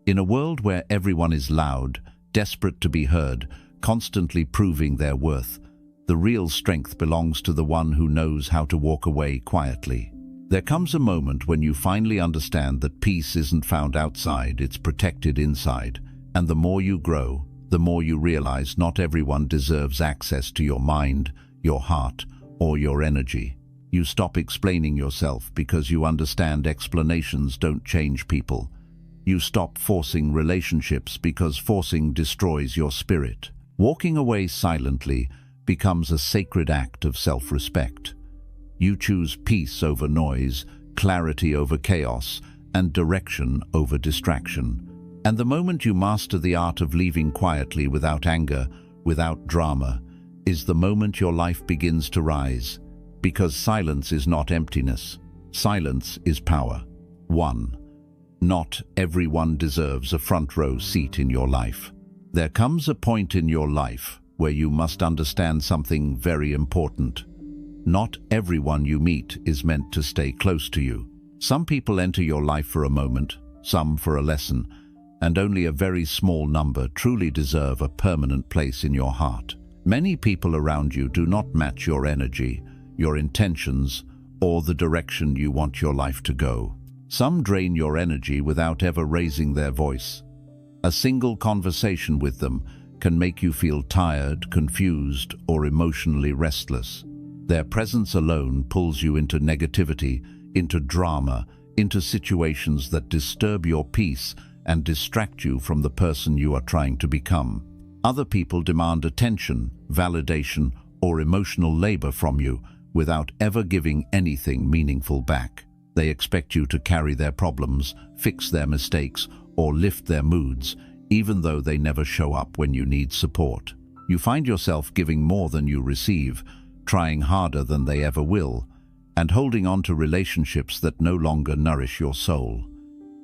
In a world where everyone is loud, desperate to be heard, constantly proving their worth, the real strength belongs to the one who knows how to walk away quietly. There comes a moment when you finally understand that peace isn't found outside, it's protected inside. And the more you grow, the more you realize not everyone deserves access to your mind, your heart, or your energy. You stop explaining yourself because you understand explanations don't change people. You stop forcing relationships because forcing destroys your spirit. Walking away silently becomes a sacred act of self-respect. You choose peace over noise, clarity over chaos, and direction over distraction. And the moment you master the art of leaving quietly without anger, without drama, is the moment your life begins to rise. Because silence is not emptiness. Silence is power. 1. Not everyone deserves a front row seat in your life. There comes a point in your life where you must understand something very important. Not everyone you meet is meant to stay close to you. Some people enter your life for a moment, some for a lesson, and only a very small number truly deserve a permanent place in your heart. Many people around you do not match your energy, your intentions, or the direction you want your life to go. Some drain your energy without ever raising their voice. A single conversation with them can make you feel tired, confused, or emotionally restless. Their presence alone pulls you into negativity, into drama, into situations that disturb your peace and distract you from the person you are trying to become. Other people demand attention, validation, or emotional labor from you without ever giving anything meaningful back. They expect you to carry their problems, fix their mistakes, or lift their moods, even though they never show up when you need support. You find yourself giving more than you receive, trying harder than they ever will, and holding on to relationships that no longer nourish your soul.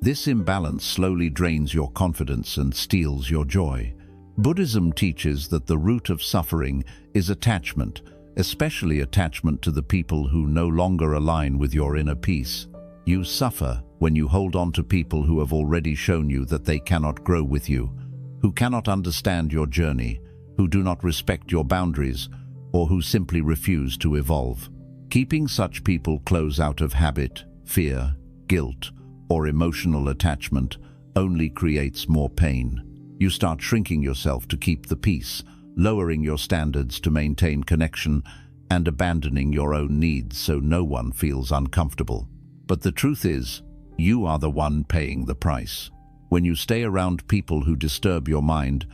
This imbalance slowly drains your confidence and steals your joy. Buddhism teaches that the root of suffering is attachment, especially attachment to the people who no longer align with your inner peace. You suffer when you hold on to people who have already shown you that they cannot grow with you, who cannot understand your journey, who do not respect your boundaries, or who simply refuse to evolve. Keeping such people close out of habit, fear, guilt, or emotional attachment only creates more pain. You start shrinking yourself to keep the peace, lowering your standards to maintain connection, and abandoning your own needs so no one feels uncomfortable. But the truth is, you are the one paying the price. When you stay around people who disturb your mind,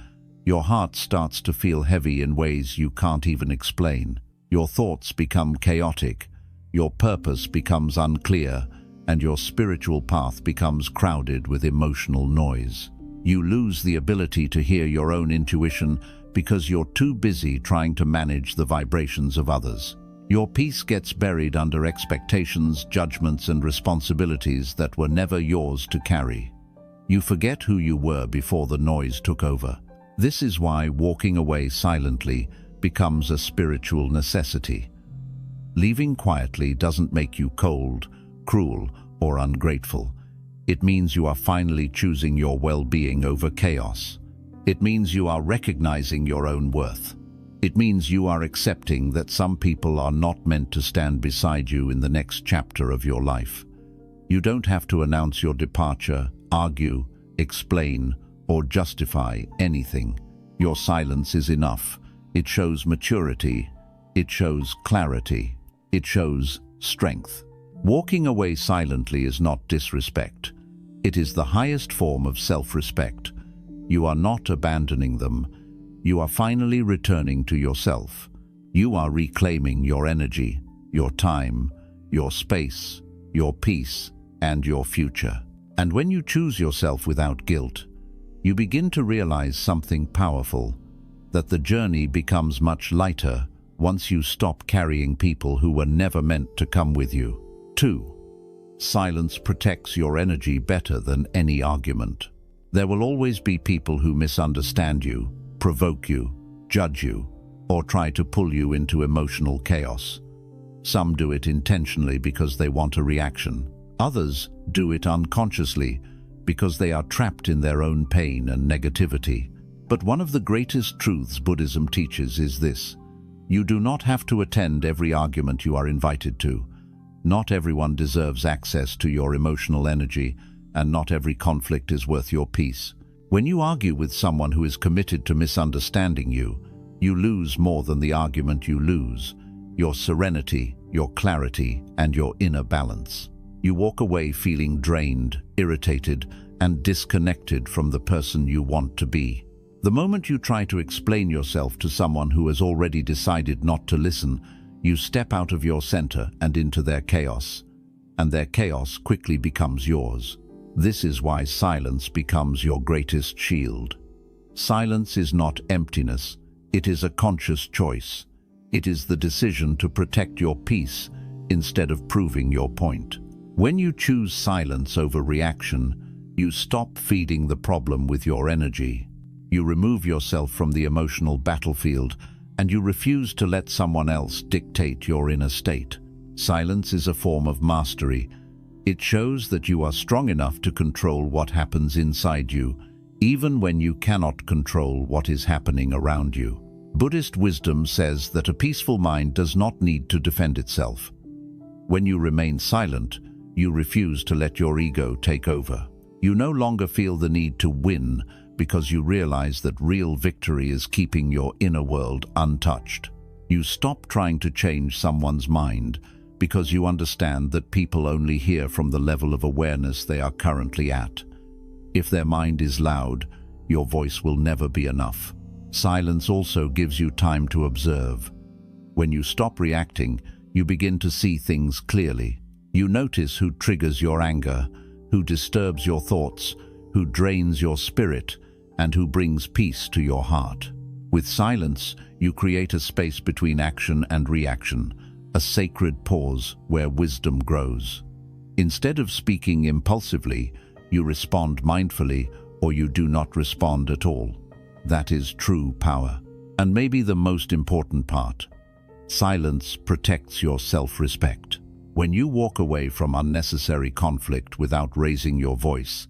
your heart starts to feel heavy in ways you can't even explain. Your thoughts become chaotic, your purpose becomes unclear, and your spiritual path becomes crowded with emotional noise. You lose the ability to hear your own intuition because you're too busy trying to manage the vibrations of others. Your peace gets buried under expectations, judgments, and responsibilities that were never yours to carry. You forget who you were before the noise took over. This is why walking away silently becomes a spiritual necessity. Leaving quietly doesn't make you cold, cruel, or ungrateful. It means you are finally choosing your well-being over chaos. It means you are recognizing your own worth. It means you are accepting that some people are not meant to stand beside you in the next chapter of your life. You don't have to announce your departure, argue, explain, or justify anything. Your silence is enough. It shows maturity. It shows clarity. It shows strength. Walking away silently is not disrespect. It is the highest form of self-respect. You are not abandoning them. You are finally returning to yourself. You are reclaiming your energy, your time, your space, your peace, and your future. And when you choose yourself without guilt, you begin to realize something powerful, that the journey becomes much lighter once you stop carrying people who were never meant to come with you. 2. Silence protects your energy better than any argument. There will always be people who misunderstand you, provoke you, judge you, or try to pull you into emotional chaos. Some do it intentionally because they want a reaction. Others do it unconsciously because they are trapped in their own pain and negativity. But one of the greatest truths Buddhism teaches is this: you do not have to attend every argument you are invited to. Not everyone deserves access to your emotional energy, and not every conflict is worth your peace. When you argue with someone who is committed to misunderstanding you, you lose more than the argument. You lose your serenity, your clarity, and your inner balance. You walk away feeling drained, irritated, and disconnected from the person you want to be. The moment you try to explain yourself to someone who has already decided not to listen, you step out of your center and into their chaos, and their chaos quickly becomes yours. This is why silence becomes your greatest shield. Silence is not emptiness, it is a conscious choice. It is the decision to protect your peace instead of proving your point. When you choose silence over reaction, you stop feeding the problem with your energy. You remove yourself from the emotional battlefield, and you refuse to let someone else dictate your inner state. Silence is a form of mastery. It shows that you are strong enough to control what happens inside you, even when you cannot control what is happening around you. Buddhist wisdom says that a peaceful mind does not need to defend itself. When you remain silent, you refuse to let your ego take over. You no longer feel the need to win because you realize that real victory is keeping your inner world untouched. You stop trying to change someone's mind because you understand that people only hear from the level of awareness they are currently at. If their mind is loud, your voice will never be enough. Silence also gives you time to observe. When you stop reacting, you begin to see things clearly. You notice who triggers your anger, who disturbs your thoughts, who drains your spirit, and who brings peace to your heart. With silence, you create a space between action and reaction, a sacred pause where wisdom grows. Instead of speaking impulsively, you respond mindfully, or you do not respond at all. That is true power. And maybe the most important part: silence protects your self-respect. When you walk away from unnecessary conflict without raising your voice,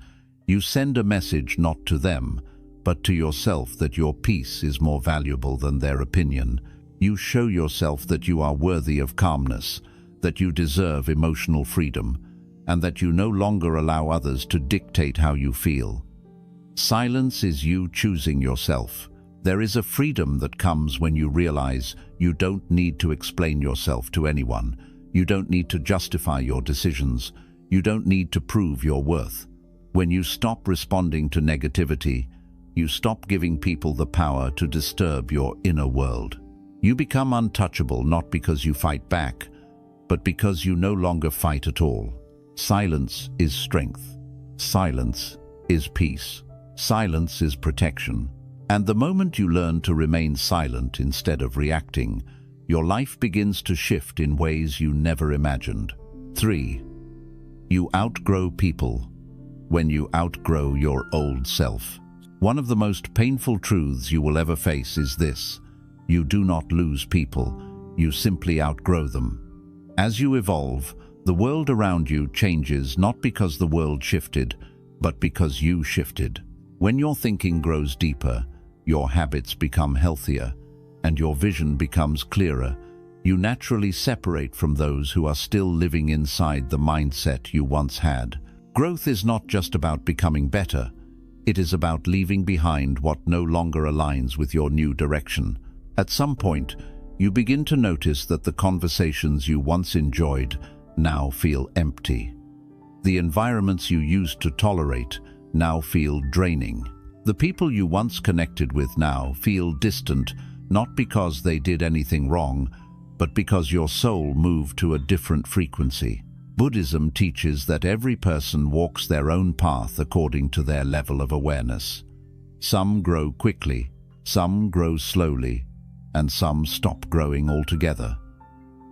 you send a message not to them, but to yourself that your peace is more valuable than their opinion. You show yourself that you are worthy of calmness, that you deserve emotional freedom, and that you no longer allow others to dictate how you feel. Silence is you choosing yourself. There is a freedom that comes when you realize you don't need to explain yourself to anyone. You don't need to justify your decisions. You don't need to prove your worth. When you stop responding to negativity, you stop giving people the power to disturb your inner world. You become untouchable not because you fight back, but because you no longer fight at all. Silence is strength. Silence is peace. Silence is protection. And the moment you learn to remain silent instead of reacting, your life begins to shift in ways you never imagined. 3. You outgrow people when you outgrow your old self. One of the most painful truths you will ever face is this: you do not lose people, you simply outgrow them. As you evolve, the world around you changes not because the world shifted, but because you shifted. When your thinking grows deeper, your habits become healthier, and your vision becomes clearer, you naturally separate from those who are still living inside the mindset you once had. Growth is not just about becoming better. It is about leaving behind what no longer aligns with your new direction. At some point, you begin to notice that the conversations you once enjoyed now feel empty. The environments you used to tolerate now feel draining. The people you once connected with now feel distant, not because they did anything wrong, but because your soul moved to a different frequency. Buddhism teaches that every person walks their own path according to their level of awareness. Some grow quickly, some grow slowly, and some stop growing altogether.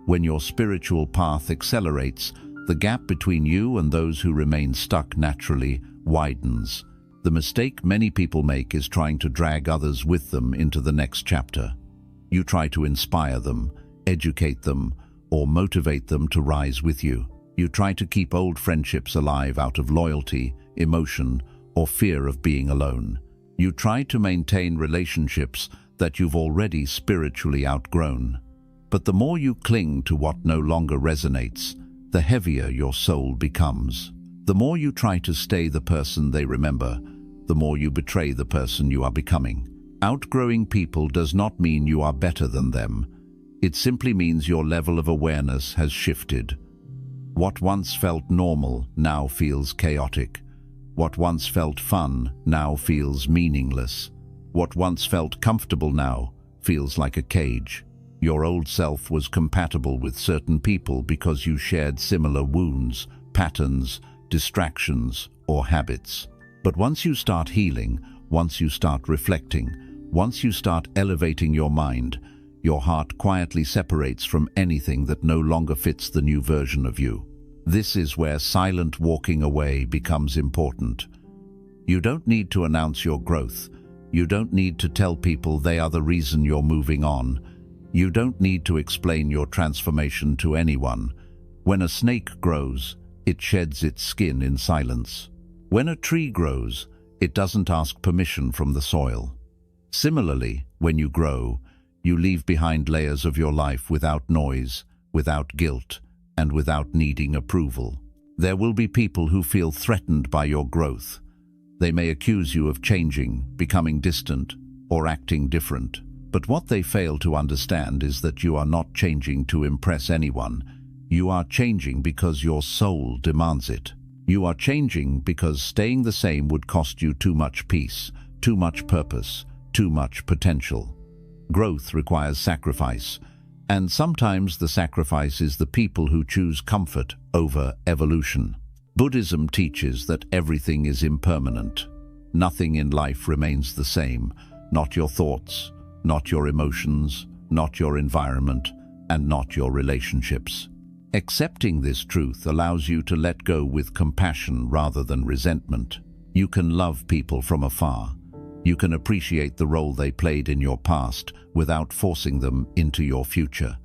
When your spiritual path accelerates, the gap between you and those who remain stuck naturally widens. The mistake many people make is trying to drag others with them into the next chapter. You try to inspire them, educate them, or motivate them to rise with you. You try to keep old friendships alive out of loyalty emotion, or fear of being alone. You try to maintain relationships that you've already spiritually outgrown. But the more you cling to what no longer resonates, the heavier your soul becomes. The more you try to stay the person they remember, the more you betray the person you are becoming. Outgrowing people does not mean you are better than them. It simply means your level of awareness has shifted. What once felt normal now feels chaotic. What once felt fun now feels meaningless. What once felt comfortable now feels like a cage. Your old self was compatible with certain people because you shared similar wounds, patterns, distractions, or habits. But once you start healing, once you start reflecting, once you start elevating your mind, your heart quietly separates from anything that no longer fits the new version of you. This is where silent walking away becomes important. You don't need to announce your growth. You don't need to tell people they are the reason you're moving on. You don't need to explain your transformation to anyone. When a snake grows, it sheds its skin in silence. When a tree grows, it doesn't ask permission from the soil. Similarly, when you grow, you leave behind layers of your life without noise, without guilt, and without needing approval. There will be people who feel threatened by your growth. They may accuse you of changing, becoming distant, or acting different. But what they fail to understand is that you are not changing to impress anyone. You are changing because your soul demands it. You are changing because staying the same would cost you too much peace, too much purpose, too much potential. Growth requires sacrifice, and sometimes the sacrifice is the people who choose comfort over evolution. Buddhism teaches that everything is impermanent. Nothing in life remains the same, not your thoughts, not your emotions, not your environment, and not your relationships. Accepting this truth allows you to let go with compassion rather than resentment. You can love people from afar. You can appreciate the role they played in your past without forcing them into your future.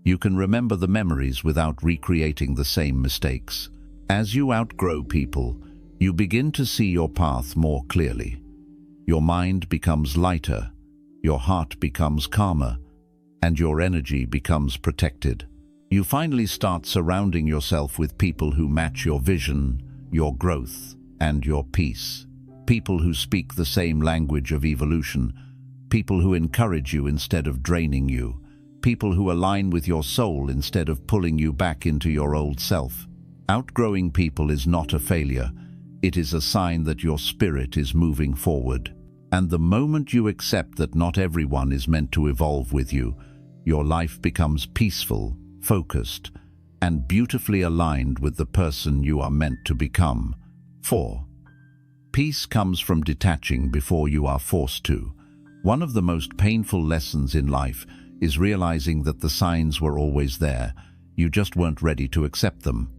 You can remember the memories without recreating the same mistakes. As you outgrow people, you begin to see your path more clearly. Your mind becomes lighter, your heart becomes calmer, and your energy becomes protected. You finally start surrounding yourself with people who match your vision, your growth, and your peace. People who speak the same language of evolution. People who encourage you instead of draining you. People who align with your soul instead of pulling you back into your old self. Outgrowing people is not a failure. It is a sign that your spirit is moving forward. And the moment you accept that not everyone is meant to evolve with you, your life becomes peaceful, focused, and beautifully aligned with the person you are meant to become. 4. Peace comes from detaching before you are forced to. One of the most painful lessons in life is realizing that the signs were always there. You just weren't ready to accept them.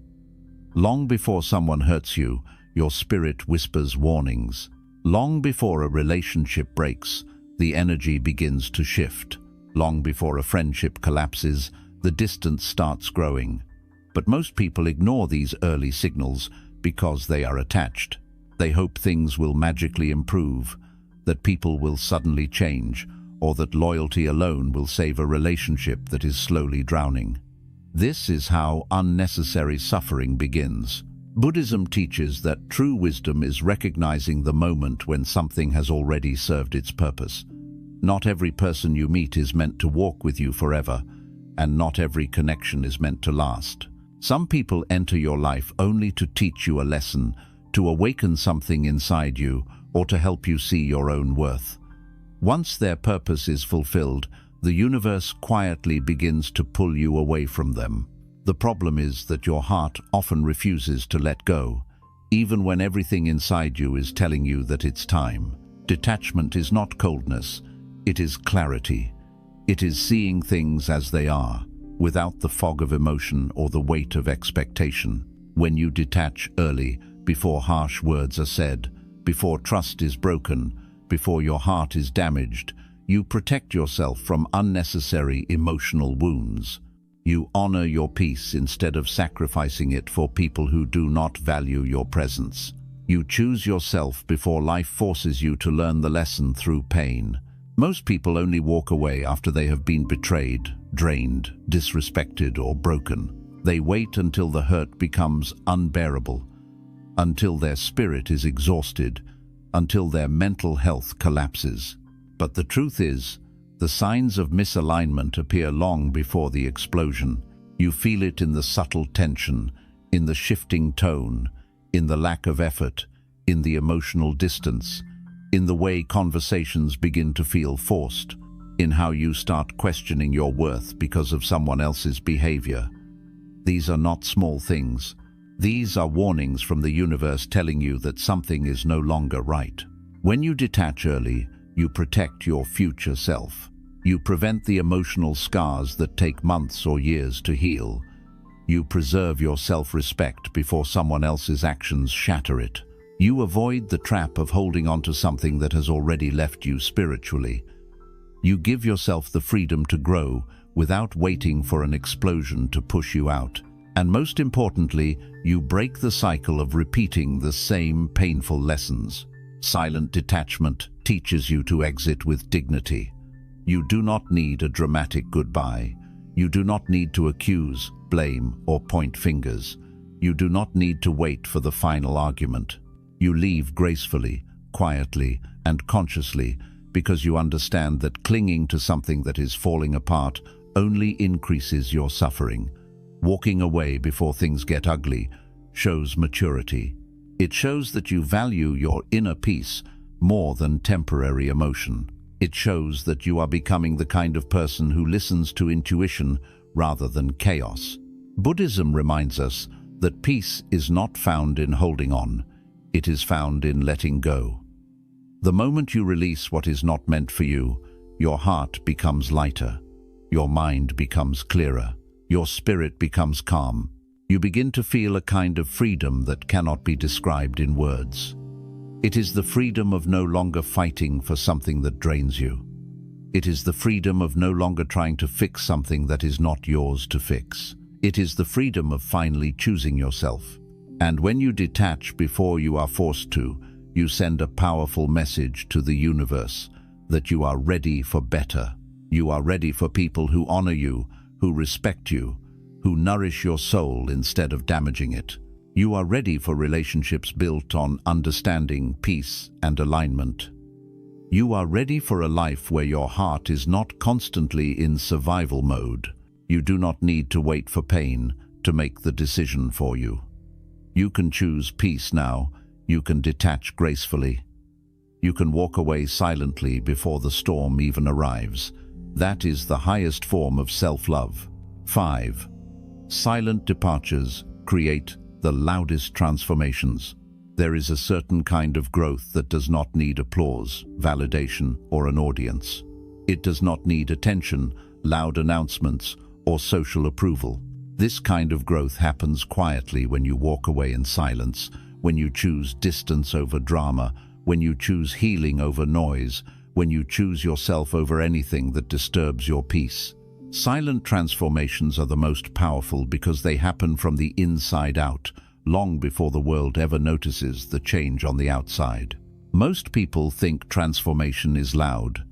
Long before someone hurts you, your spirit whispers warnings. Long before a relationship breaks, the energy begins to shift. Long before a friendship collapses, the distance starts growing. But most people ignore these early signals because they are attached. They hope things will magically improve, that people will suddenly change, or that loyalty alone will save a relationship that is slowly drowning. This is how unnecessary suffering begins. Buddhism teaches that true wisdom is recognizing the moment when something has already served its purpose. Not every person you meet is meant to walk with you forever, and not every connection is meant to last. Some people enter your life only to teach you a lesson, to awaken something inside you, or to help you see your own worth. Once their purpose is fulfilled, the universe quietly begins to pull you away from them. The problem is that your heart often refuses to let go, even when everything inside you is telling you that it's time. Detachment is not coldness, it is clarity. It is seeing things as they are, without the fog of emotion or the weight of expectation. When you detach early, before harsh words are said, before trust is broken, before your heart is damaged, you protect yourself from unnecessary emotional wounds. You honor your peace instead of sacrificing it for people who do not value your presence. You choose yourself before life forces you to learn the lesson through pain. Most people only walk away after they have been betrayed, drained, disrespected, or broken. They wait until the hurt becomes unbearable, until their spirit is exhausted, until their mental health collapses. But the truth is, the signs of misalignment appear long before the explosion. You feel it in the subtle tension, in the shifting tone, in the lack of effort, in the emotional distance, in the way conversations begin to feel forced, in how you start questioning your worth because of someone else's behavior. These are not small things. These are warnings from the universe telling you that something is no longer right. When you detach early, you protect your future self. You prevent the emotional scars that take months or years to heal. You preserve your self-respect before someone else's actions shatter it. You avoid the trap of holding on to something that has already left you spiritually. You give yourself the freedom to grow without waiting for an explosion to push you out. And most importantly, you break the cycle of repeating the same painful lessons. Silent detachment teaches you to exit with dignity. You do not need a dramatic goodbye. You do not need to accuse, blame, or point fingers. You do not need to wait for the final argument. You leave gracefully, quietly, and consciously because you understand that clinging to something that is falling apart only increases your suffering. Walking away before things get ugly shows maturity. It shows that you value your inner peace more than temporary emotion. It shows that you are becoming the kind of person who listens to intuition rather than chaos. Buddhism reminds us that peace is not found in holding on. It is found in letting go. The moment you release what is not meant for you, your heart becomes lighter. Your mind becomes clearer. Your spirit becomes calm. You begin to feel a kind of freedom that cannot be described in words. It is the freedom of no longer fighting for something that drains you. It is the freedom of no longer trying to fix something that is not yours to fix. It is the freedom of finally choosing yourself. And when you detach before you are forced to, you send a powerful message to the universe that you are ready for better. You are ready for people who honor you, who respect you, who nourish your soul instead of damaging it. You are ready for relationships built on understanding, peace, and alignment. You are ready for a life where your heart is not constantly in survival mode. You do not need to wait for pain to make the decision for you. You can choose peace now. You can detach gracefully. You can walk away silently before the storm even arrives. That is the highest form of self-love. 5. Silent departures create the loudest transformations. There is a certain kind of growth that does not need applause, validation, or an audience. It does not need attention, loud announcements, or social approval. This kind of growth happens quietly when you walk away in silence, when you choose distance over drama, when you choose healing over noise, when you choose yourself over anything that disturbs your peace. Silent transformations are the most powerful because they happen from the inside out, long before the world ever notices the change on the outside. Most people think transformation is loud.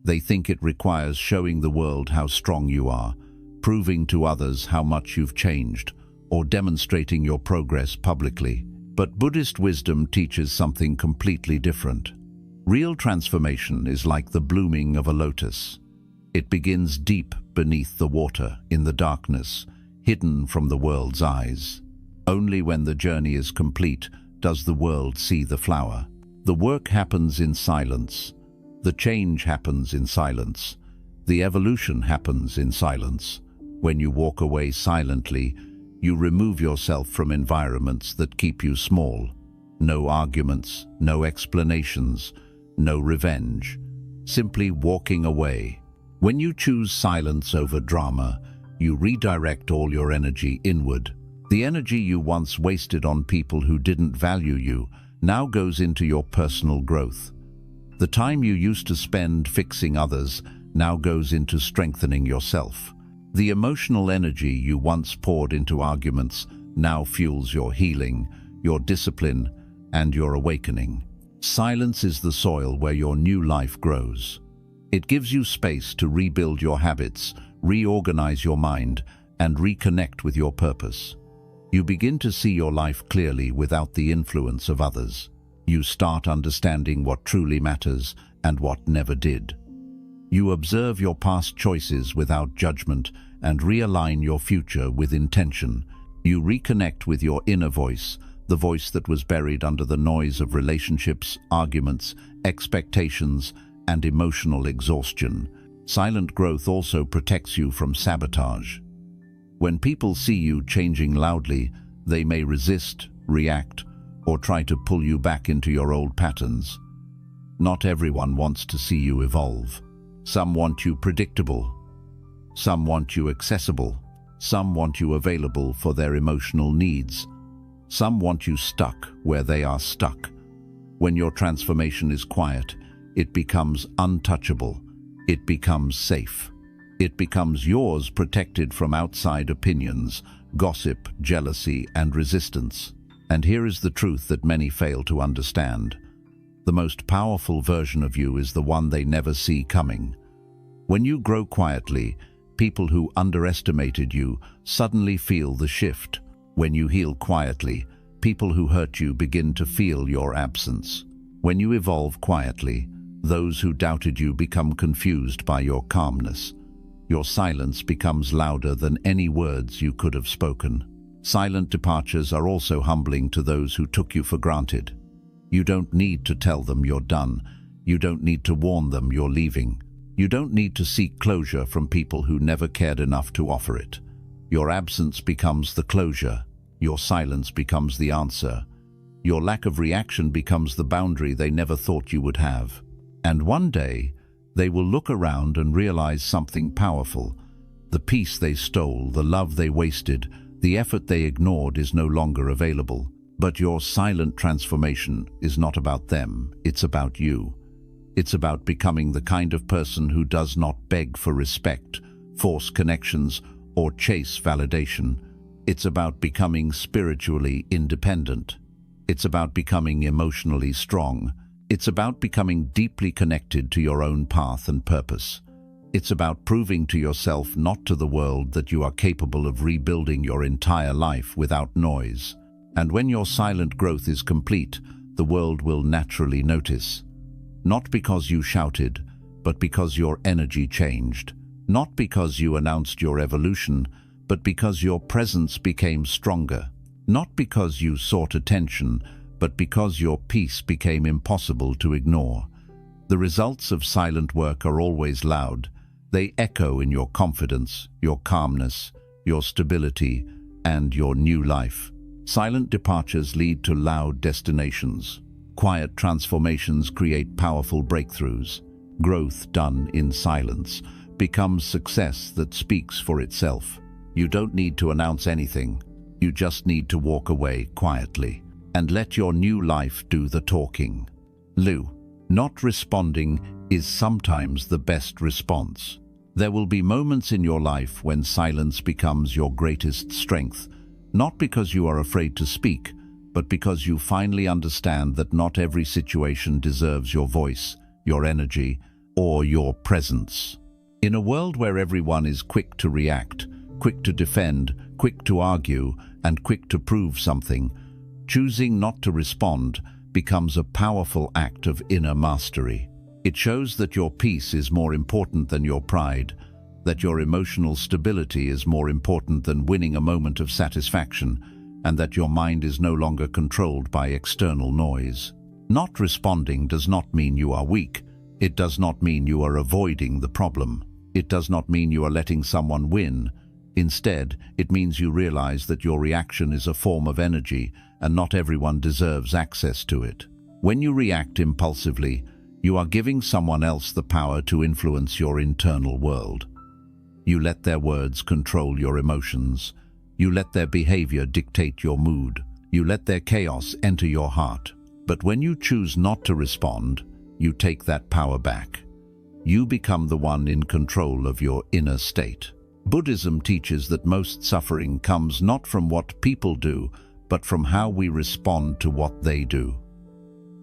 They think it requires showing the world how strong you are, proving to others how much you've changed, or demonstrating your progress publicly. But Buddhist wisdom teaches something completely different. Real transformation is like the blooming of a lotus. It begins deep beneath the water, in the darkness, hidden from the world's eyes. Only when the journey is complete does the world see the flower. The work happens in silence. The change happens in silence. The evolution happens in silence. When you walk away silently, you remove yourself from environments that keep you small. No arguments, no explanations, no revenge. Simply walking away. When you choose silence over drama, you redirect all your energy inward. The energy you once wasted on people who didn't value you now goes into your personal growth. The time you used to spend fixing others now goes into strengthening yourself. The emotional energy you once poured into arguments now fuels your healing, your discipline, and your awakening. Silence is the soil where your new life grows. It gives you space to rebuild your habits, reorganize your mind, and reconnect with your purpose. You begin to see your life clearly without the influence of others. You start understanding what truly matters and what never did. You observe your past choices without judgment and realign your future with intention. You reconnect with your inner voice, the voice that was buried under the noise of relationships, arguments, expectations, and emotional exhaustion. Silent growth also protects you from sabotage. When people see you changing loudly, they may resist, react, or try to pull you back into your old patterns. Not everyone wants to see you evolve. Some want you predictable. Some want you accessible. Some want you available for their emotional needs. Some want you stuck where they are stuck. When your transformation is quiet, it becomes untouchable. It becomes safe. It becomes yours, protected from outside opinions, gossip, jealousy, and resistance. And here is the truth that many fail to understand. The most powerful version of you is the one they never see coming. When you grow quietly, people who underestimated you suddenly feel the shift. When you heal quietly, people who hurt you begin to feel your absence. When you evolve quietly, those who doubted you become confused by your calmness. Your silence becomes louder than any words you could have spoken. Silent departures are also humbling to those who took you for granted. You don't need to tell them you're done. You don't need to warn them you're leaving. You don't need to seek closure from people who never cared enough to offer it. Your absence becomes the closure. Your silence becomes the answer. Your lack of reaction becomes the boundary they never thought you would have. And one day, they will look around and realize something powerful. The peace they stole, the love they wasted, the effort they ignored is no longer available. But your silent transformation is not about them, it's about you. It's about becoming the kind of person who does not beg for respect, force connections, or chase validation. It's about becoming spiritually independent. It's about becoming emotionally strong. It's about becoming deeply connected to your own path and purpose. It's about proving to yourself, not to the world, that you are capable of rebuilding your entire life without noise. And when your silent growth is complete, the world will naturally notice. Not because you shouted, but because your energy changed. Not because you announced your evolution, but because your presence became stronger. Not because you sought attention, but because your peace became impossible to ignore. The results of silent work are always loud. They echo in your confidence, your calmness, your stability, and your new life. Silent departures lead to loud destinations. Quiet transformations create powerful breakthroughs. Growth done in silence becomes success that speaks for itself. You don't need to announce anything. You just need to walk away quietly and let your new life do the talking. Lou, not responding is sometimes the best response. There will be moments in your life when silence becomes your greatest strength, not because you are afraid to speak, but because you finally understand that not every situation deserves your voice, your energy, or your presence. In a world where everyone is quick to react, quick to defend, quick to argue, and quick to prove something, choosing not to respond becomes a powerful act of inner mastery. It shows that your peace is more important than your pride, that your emotional stability is more important than winning a moment of satisfaction, and that your mind is no longer controlled by external noise. Not responding does not mean you are weak. It does not mean you are avoiding the problem. It does not mean you are letting someone win. Instead, it means you realize that your reaction is a form of energy, and not everyone deserves access to it. When you react impulsively, you are giving someone else the power to influence your internal world. You let their words control your emotions. You let their behavior dictate your mood. You let their chaos enter your heart. But when you choose not to respond, you take that power back. You become the one in control of your inner state. Buddhism teaches that most suffering comes not from what people do, but from how we respond to what they do.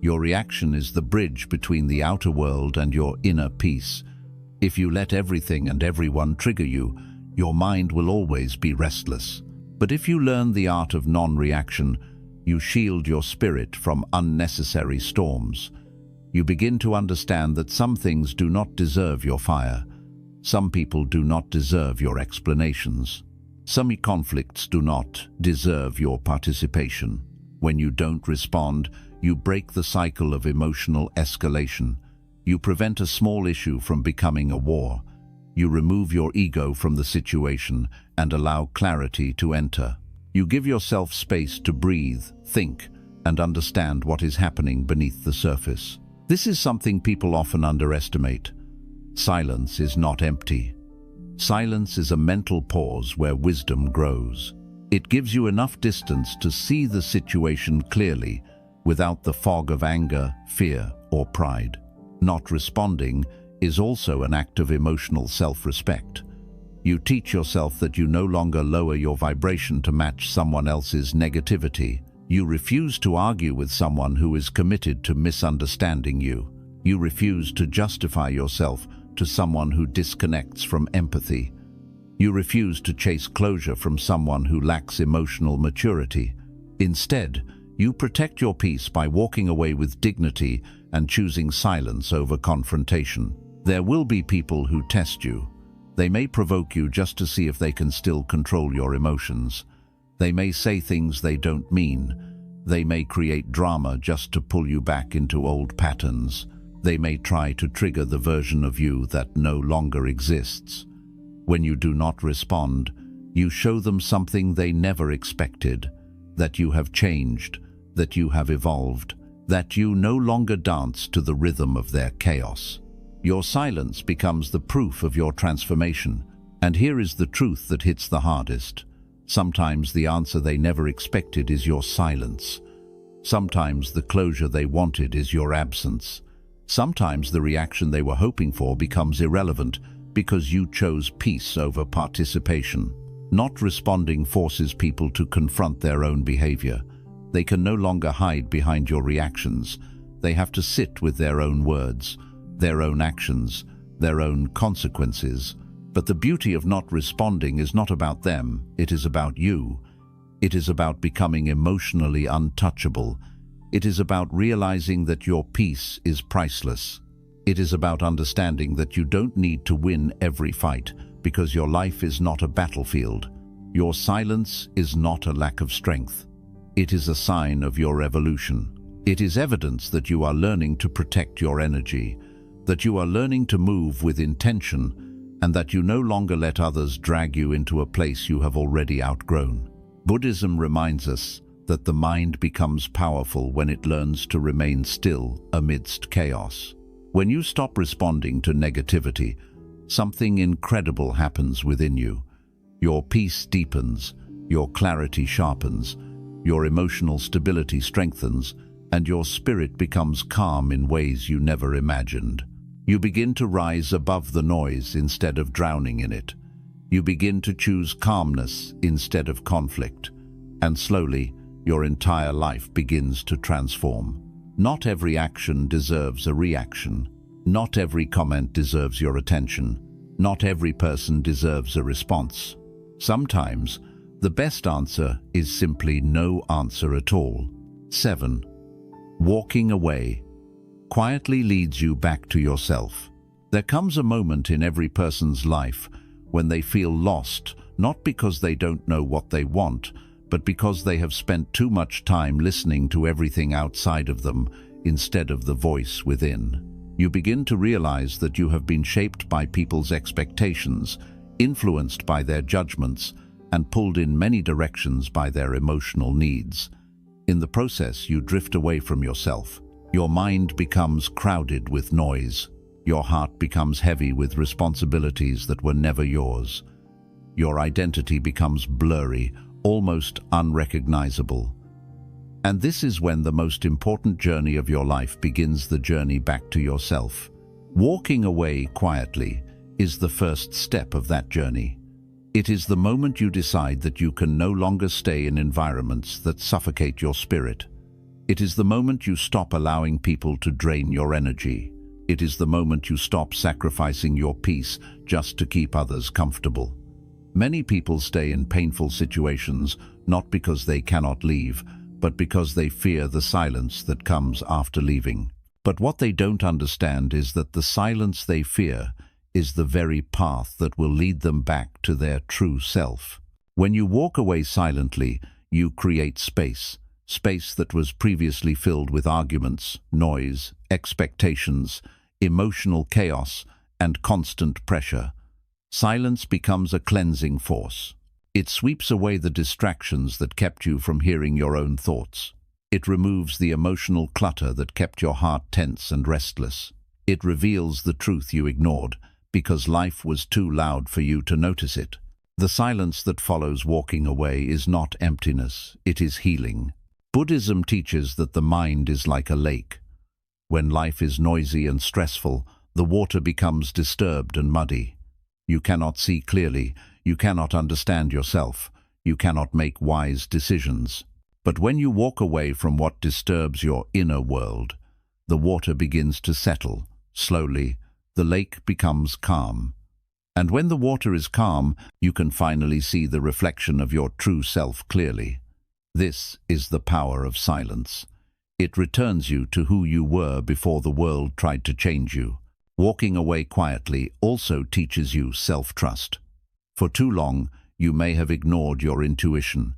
Your reaction is the bridge between the outer world and your inner peace. If you let everything and everyone trigger you, your mind will always be restless. But if you learn the art of non-reaction, you shield your spirit from unnecessary storms. You begin to understand that some things do not deserve your fire. Some people do not deserve your explanations. Some conflicts do not deserve your participation. When you don't respond, you break the cycle of emotional escalation. You prevent a small issue from becoming a war. You remove your ego from the situation and allow clarity to enter. You give yourself space to breathe, think, and understand what is happening beneath the surface. This is something people often underestimate. Silence is not empty. Silence is a mental pause where wisdom grows. It gives you enough distance to see the situation clearly, without the fog of anger, fear, or pride. Not responding is also an act of emotional self-respect. You teach yourself that you no longer lower your vibration to match someone else's negativity. You refuse to argue with someone who is committed to misunderstanding you. You refuse to justify yourself to someone who disconnects from empathy. You refuse to chase closure from someone who lacks emotional maturity. Instead, you protect your peace by walking away with dignity and choosing silence over confrontation. There will be people who test you. They may provoke you just to see if they can still control your emotions. They may say things they don't mean. They may create drama just to pull you back into old patterns. They may try to trigger the version of you that no longer exists. When you do not respond, you show them something they never expected, that you have changed, that you have evolved, that you no longer dance to the rhythm of their chaos. Your silence becomes the proof of your transformation, and here is the truth that hits the hardest. Sometimes the answer they never expected is your silence. Sometimes the closure they wanted is your absence. Sometimes the reaction they were hoping for becomes irrelevant because you chose peace over participation. Not responding forces people to confront their own behavior. They can no longer hide behind your reactions. They have to sit with their own words, their own actions, their own consequences. But the beauty of not responding is not about them, it is about you. It is about becoming emotionally untouchable. It is about realizing that your peace is priceless. It is about understanding that you don't need to win every fight because your life is not a battlefield. Your silence is not a lack of strength. It is a sign of your evolution. It is evidence that you are learning to protect your energy, that you are learning to move with intention, and that you no longer let others drag you into a place you have already outgrown. Buddhism reminds us that the mind becomes powerful when it learns to remain still amidst chaos. When you stop responding to negativity, something incredible happens within you. Your peace deepens, your clarity sharpens, your emotional stability strengthens, and your spirit becomes calm in ways you never imagined. You begin to rise above the noise instead of drowning in it. You begin to choose calmness instead of conflict. And slowly, your entire life begins to transform. Not every action deserves a reaction. Not every comment deserves your attention. Not every person deserves a response. Sometimes, the best answer is simply no answer at all. 7. Walking away quietly leads you back to yourself. There comes a moment in every person's life when they feel lost, not because they don't know what they want, but because they have spent too much time listening to everything outside of them instead of the voice within. You begin to realize that you have been shaped by people's expectations, influenced by their judgments, and pulled in many directions by their emotional needs. In the process, you drift away from yourself. Your mind becomes crowded with noise. Your heart becomes heavy with responsibilities that were never yours. Your identity becomes blurry, almost unrecognizable. And this is when the most important journey of your life begins, the journey back to yourself. Walking away quietly is the first step of that journey. It is the moment you decide that you can no longer stay in environments that suffocate your spirit. It is the moment you stop allowing people to drain your energy. It is the moment you stop sacrificing your peace just to keep others comfortable. Many people stay in painful situations not because they cannot leave, but because they fear the silence that comes after leaving. But what they don't understand is that the silence they fear is the very path that will lead them back to their true self. When you walk away silently, you create space. Space that was previously filled with arguments, noise, expectations, emotional chaos, and constant pressure. Silence becomes a cleansing force. It sweeps away the distractions that kept you from hearing your own thoughts. It removes the emotional clutter that kept your heart tense and restless. It reveals the truth you ignored because life was too loud for you to notice it. The silence that follows walking away is not emptiness, it is healing. Buddhism teaches that the mind is like a lake. When life is noisy and stressful, the water becomes disturbed and muddy. You cannot see clearly, you cannot understand yourself, you cannot make wise decisions. But when you walk away from what disturbs your inner world, the water begins to settle. Slowly, the lake becomes calm. And when the water is calm, you can finally see the reflection of your true self clearly. This is the power of silence. It returns you to who you were before the world tried to change you. Walking away quietly also teaches you self-trust. For too long, you may have ignored your intuition.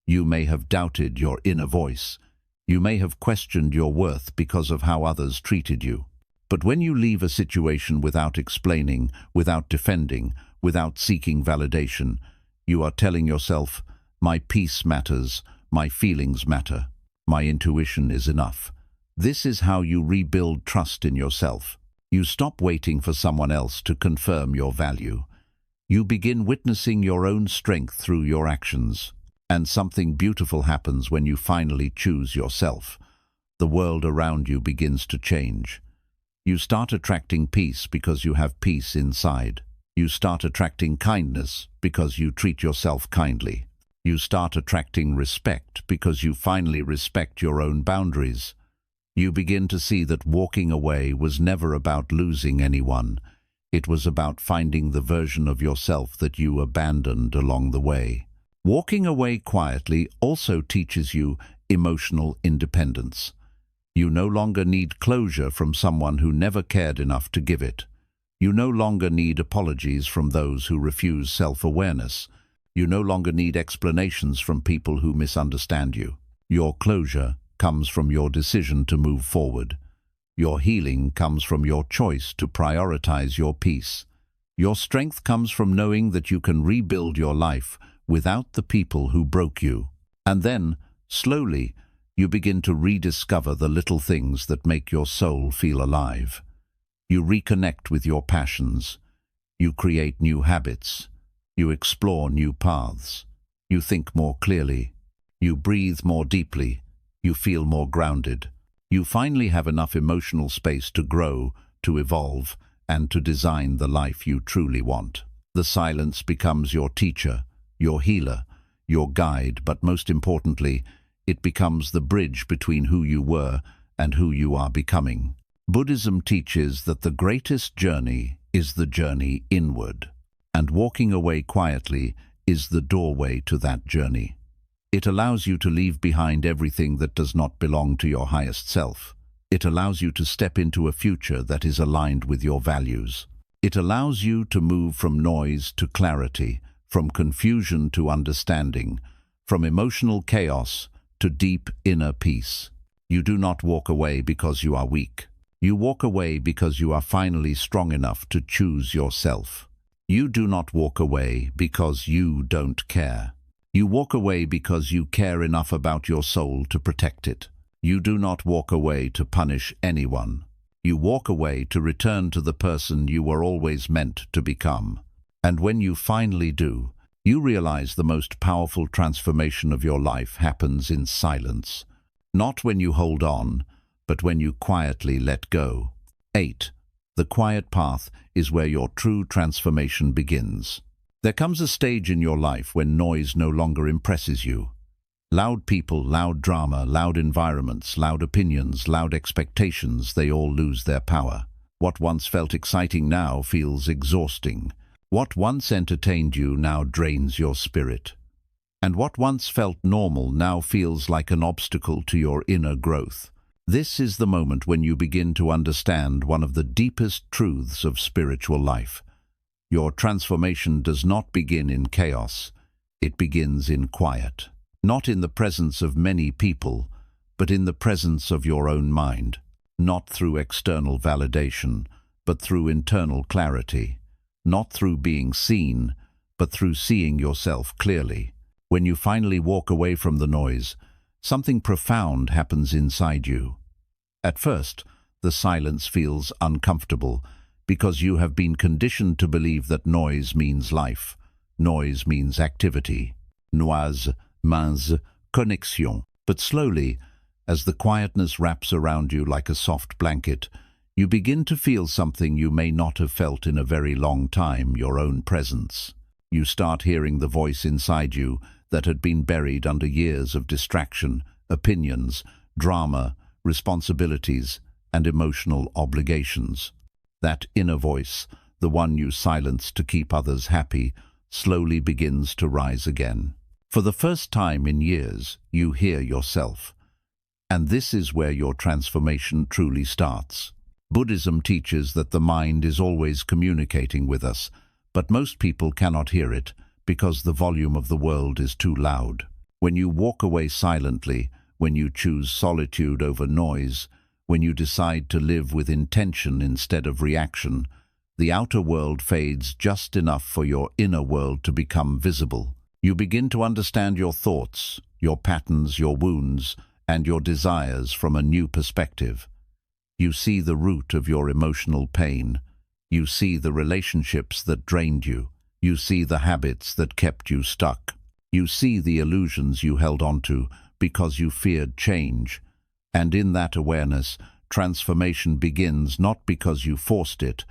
You may have doubted your inner voice. You may have questioned your worth because of how others treated you. But when you leave a situation without explaining, without defending, without seeking validation, you are telling yourself, my peace matters, my feelings matter, my intuition is enough. This is how you rebuild trust in yourself. You stop waiting for someone else to confirm your value. You begin witnessing your own strength through your actions. And something beautiful happens when you finally choose yourself. The world around you begins to change. You start attracting peace because you have peace inside. You start attracting kindness because you treat yourself kindly. You start attracting respect because you finally respect your own boundaries. You begin to see that walking away was never about losing anyone. It was about finding the version of yourself that you abandoned along the way. Walking away quietly also teaches you emotional independence. You no longer need closure from someone who never cared enough to give it. You no longer need apologies from those who refuse self-awareness. You no longer need explanations from people who misunderstand you. Your closure comes from your decision to move forward. Your healing comes from your choice to prioritize your peace. Your strength comes from knowing that you can rebuild your life without the people who broke you. And then, slowly, you begin to rediscover the little things that make your soul feel alive. You reconnect with your passions. You create new habits. You explore new paths. You think more clearly. You breathe more deeply. You feel more grounded. You finally have enough emotional space to grow, to evolve, and to design the life you truly want. The silence becomes your teacher, your healer, your guide, but most importantly, it becomes the bridge between who you were and who you are becoming. Buddhism teaches that the greatest journey is the journey inward, and walking away quietly is the doorway to that journey. It allows you to leave behind everything that does not belong to your highest self. It allows you to step into a future that is aligned with your values. It allows you to move from noise to clarity, from confusion to understanding, from emotional chaos to deep inner peace. You do not walk away because you are weak. You walk away because you are finally strong enough to choose yourself. You do not walk away because you don't care. You walk away because you care enough about your soul to protect it. You do not walk away to punish anyone. You walk away to return to the person you were always meant to become. And when you finally do, you realize the most powerful transformation of your life happens in silence. Not when you hold on, but when you quietly let go. 8. The quiet path is where your true transformation begins. There comes a stage in your life when noise no longer impresses you. Loud people, loud drama, loud environments, loud opinions, loud expectations, they all lose their power. What once felt exciting now feels exhausting. What once entertained you now drains your spirit. And what once felt normal now feels like an obstacle to your inner growth. This is the moment when you begin to understand one of the deepest truths of spiritual life. Your transformation does not begin in chaos. It begins in quiet. Not in the presence of many people, but in the presence of your own mind. Not through external validation, but through internal clarity. Not through being seen, but through seeing yourself clearly. When you finally walk away from the noise, something profound happens inside you. At first, the silence feels uncomfortable because you have been conditioned to believe that noise means life. Noise means activity. Noise means connexion. But slowly, as the quietness wraps around you like a soft blanket, you begin to feel something you may not have felt in a very long time, your own presence. You start hearing the voice inside you that had been buried under years of distraction, opinions, drama, responsibilities, and emotional obligations. That inner voice, the one you silenced to keep others happy, slowly begins to rise again. For the first time in years, you hear yourself. And this is where your transformation truly starts. Buddhism teaches that the mind is always communicating with us, but most people cannot hear it because the volume of the world is too loud. When you walk away silently, when you choose solitude over noise, when you decide to live with intention instead of reaction, the outer world fades just enough for your inner world to become visible. You begin to understand your thoughts, your patterns, your wounds, and your desires from a new perspective. You see the root of your emotional pain. You see the relationships that drained you. You see the habits that kept you stuck. You see the illusions you held onto because you feared change. And in that awareness, transformation begins not because you forced it,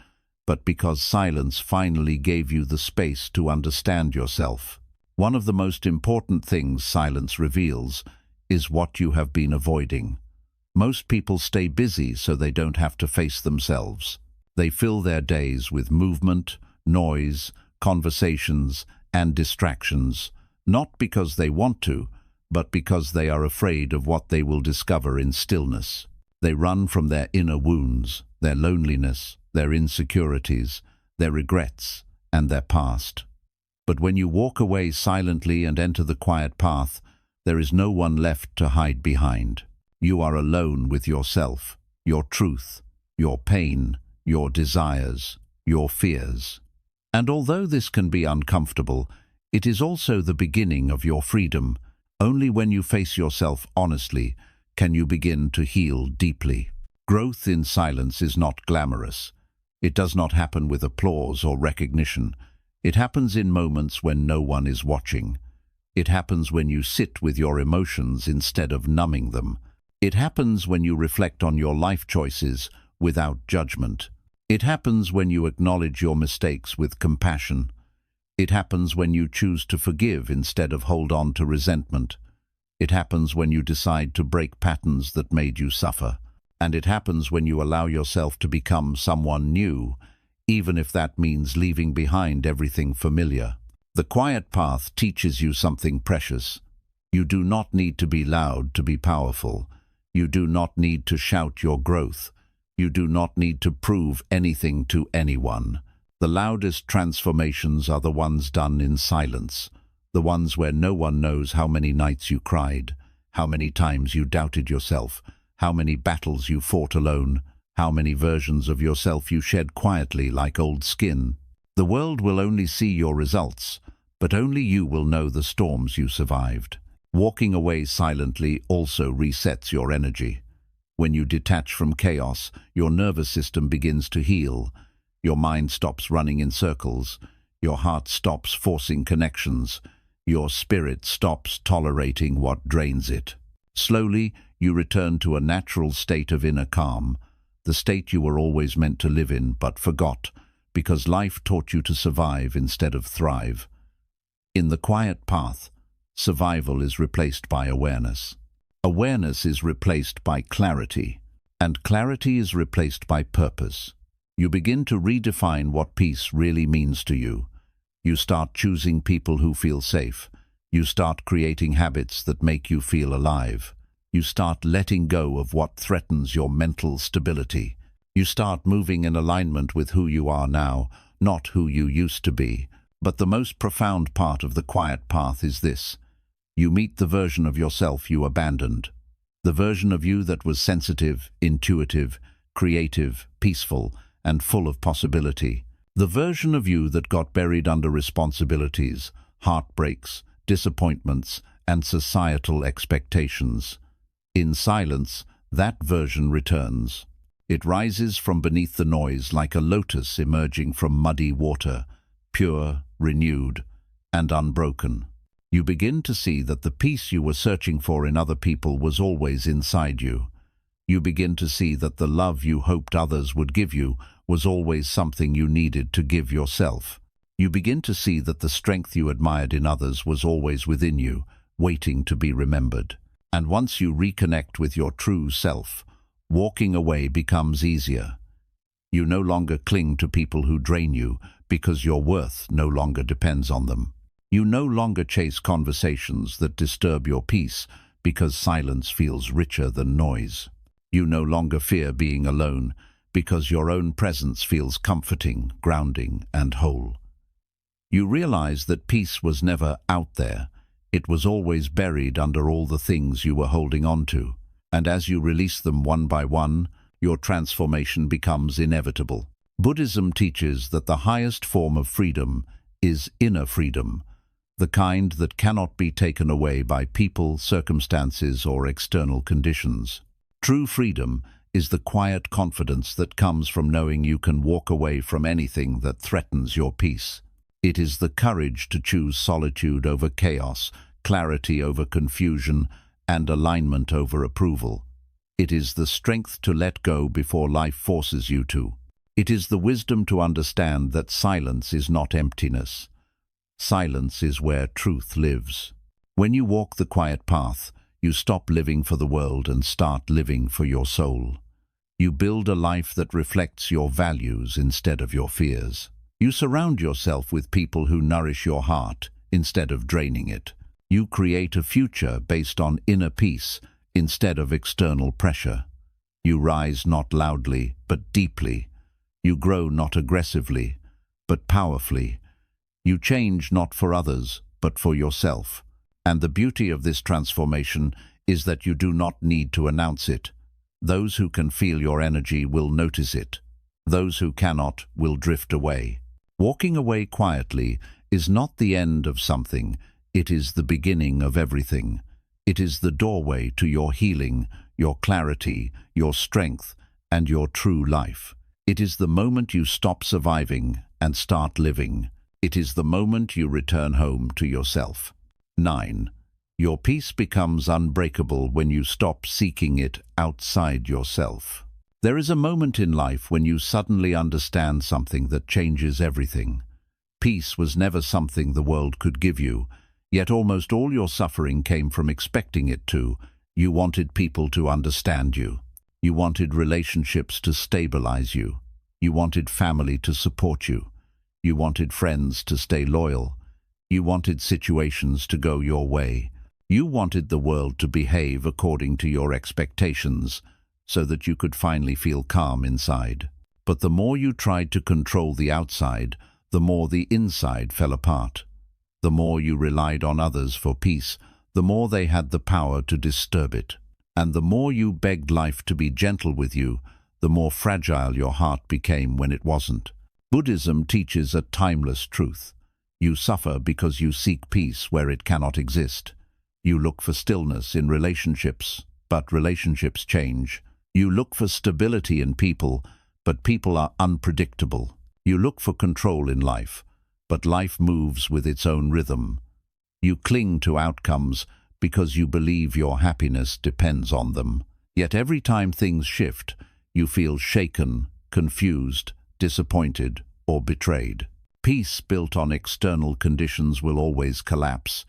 but because silence finally gave you the space to understand yourself. One of the most important things silence reveals is what you have been avoiding. Most people stay busy so they don't have to face themselves. They fill their days with movement, noise, conversations, and distractions, not because they want to, but because they are afraid of what they will discover in stillness. They run from their inner wounds, their loneliness, their insecurities, their regrets, and their past. But when you walk away silently and enter the quiet path, there is no one left to hide behind. You are alone with yourself, your truth, your pain, your desires, your fears. And although this can be uncomfortable, it is also the beginning of your freedom. Only when you face yourself honestly can you begin to heal deeply. Growth in silence is not glamorous. It does not happen with applause or recognition. It happens in moments when no one is watching. It happens when you sit with your emotions instead of numbing them. It happens when you reflect on your life choices without judgment. It happens when you acknowledge your mistakes with compassion. It happens when you choose to forgive instead of hold on to resentment. It happens when you decide to break patterns that made you suffer. And it happens when you allow yourself to become someone new, even if that means leaving behind everything familiar. The quiet path teaches you something precious. You do not need to be loud to be powerful. You do not need to shout your growth. You do not need to prove anything to anyone. The loudest transformations are the ones done in silence, the ones where no one knows how many nights you cried, how many times you doubted yourself, how many battles you fought alone, how many versions of yourself you shed quietly like old skin. The world will only see your results, but only you will know the storms you survived. Walking away silently also resets your energy. When you detach from chaos, your nervous system begins to heal. Your mind stops running in circles. Your heart stops forcing connections. Your spirit stops tolerating what drains it. Slowly, you return to a natural state of inner calm, the state you were always meant to live in but forgot because life taught you to survive instead of thrive. In the quiet path, survival is replaced by awareness. Awareness is replaced by clarity, and clarity is replaced by purpose. You begin to redefine what peace really means to you. You start choosing people who feel safe. You start creating habits that make you feel alive. You start letting go of what threatens your mental stability. You start moving in alignment with who you are now, not who you used to be. But the most profound part of the quiet path is this: you meet the version of yourself you abandoned. The version of you that was sensitive, intuitive, creative, peaceful, and full of possibility. The version of you that got buried under responsibilities, heartbreaks, disappointments, and societal expectations. In silence, that version returns. It rises from beneath the noise like a lotus emerging from muddy water, pure, renewed, and unbroken. You begin to see that the peace you were searching for in other people was always inside you. You begin to see that the love you hoped others would give you was always something you needed to give yourself. You begin to see that the strength you admired in others was always within you, waiting to be remembered. And once you reconnect with your true self, walking away becomes easier. You no longer cling to people who drain you because your worth no longer depends on them. You no longer chase conversations that disturb your peace because silence feels richer than noise. You no longer fear being alone because your own presence feels comforting, grounding, and whole. You realize that peace was never out there. It was always buried under all the things you were holding on to. And as you release them one by one, your transformation becomes inevitable. Buddhism teaches that the highest form of freedom is inner freedom, the kind that cannot be taken away by people, circumstances, or external conditions. True freedom is the quiet confidence that comes from knowing you can walk away from anything that threatens your peace. It is the courage to choose solitude over chaos, clarity over confusion, and alignment over approval. It is the strength to let go before life forces you to. It is the wisdom to understand that silence is not emptiness. Silence is where truth lives. When you walk the quiet path, you stop living for the world and start living for your soul. You build a life that reflects your values instead of your fears. You surround yourself with people who nourish your heart instead of draining it. You create a future based on inner peace instead of external pressure. You rise not loudly, but deeply. You grow not aggressively, but powerfully. You change not for others, but for yourself. And the beauty of this transformation is that you do not need to announce it. Those who can feel your energy will notice it. Those who cannot will drift away. Walking away quietly is not the end of something. It is the beginning of everything. It is the doorway to your healing, your clarity, your strength, and your true life. It is the moment you stop surviving and start living. It is the moment you return home to yourself. 9. Your peace becomes unbreakable when you stop seeking it outside yourself. There is a moment in life when you suddenly understand something that changes everything. Peace was never something the world could give you, yet almost all your suffering came from expecting it to. You wanted people to understand you. You wanted relationships to stabilize you. You wanted family to support you. You wanted friends to stay loyal. You wanted situations to go your way. You wanted the world to behave according to your expectations, so that you could finally feel calm inside. But the more you tried to control the outside, the more the inside fell apart. The more you relied on others for peace, the more they had the power to disturb it. And the more you begged life to be gentle with you, the more fragile your heart became when it wasn't. Buddhism teaches a timeless truth. You suffer because you seek peace where it cannot exist. You look for stillness in relationships, but relationships change. You look for stability in people, but people are unpredictable. You look for control in life, but life moves with its own rhythm. You cling to outcomes because you believe your happiness depends on them. Yet every time things shift, you feel shaken, confused, disappointed, or betrayed. Peace built on external conditions will always collapse,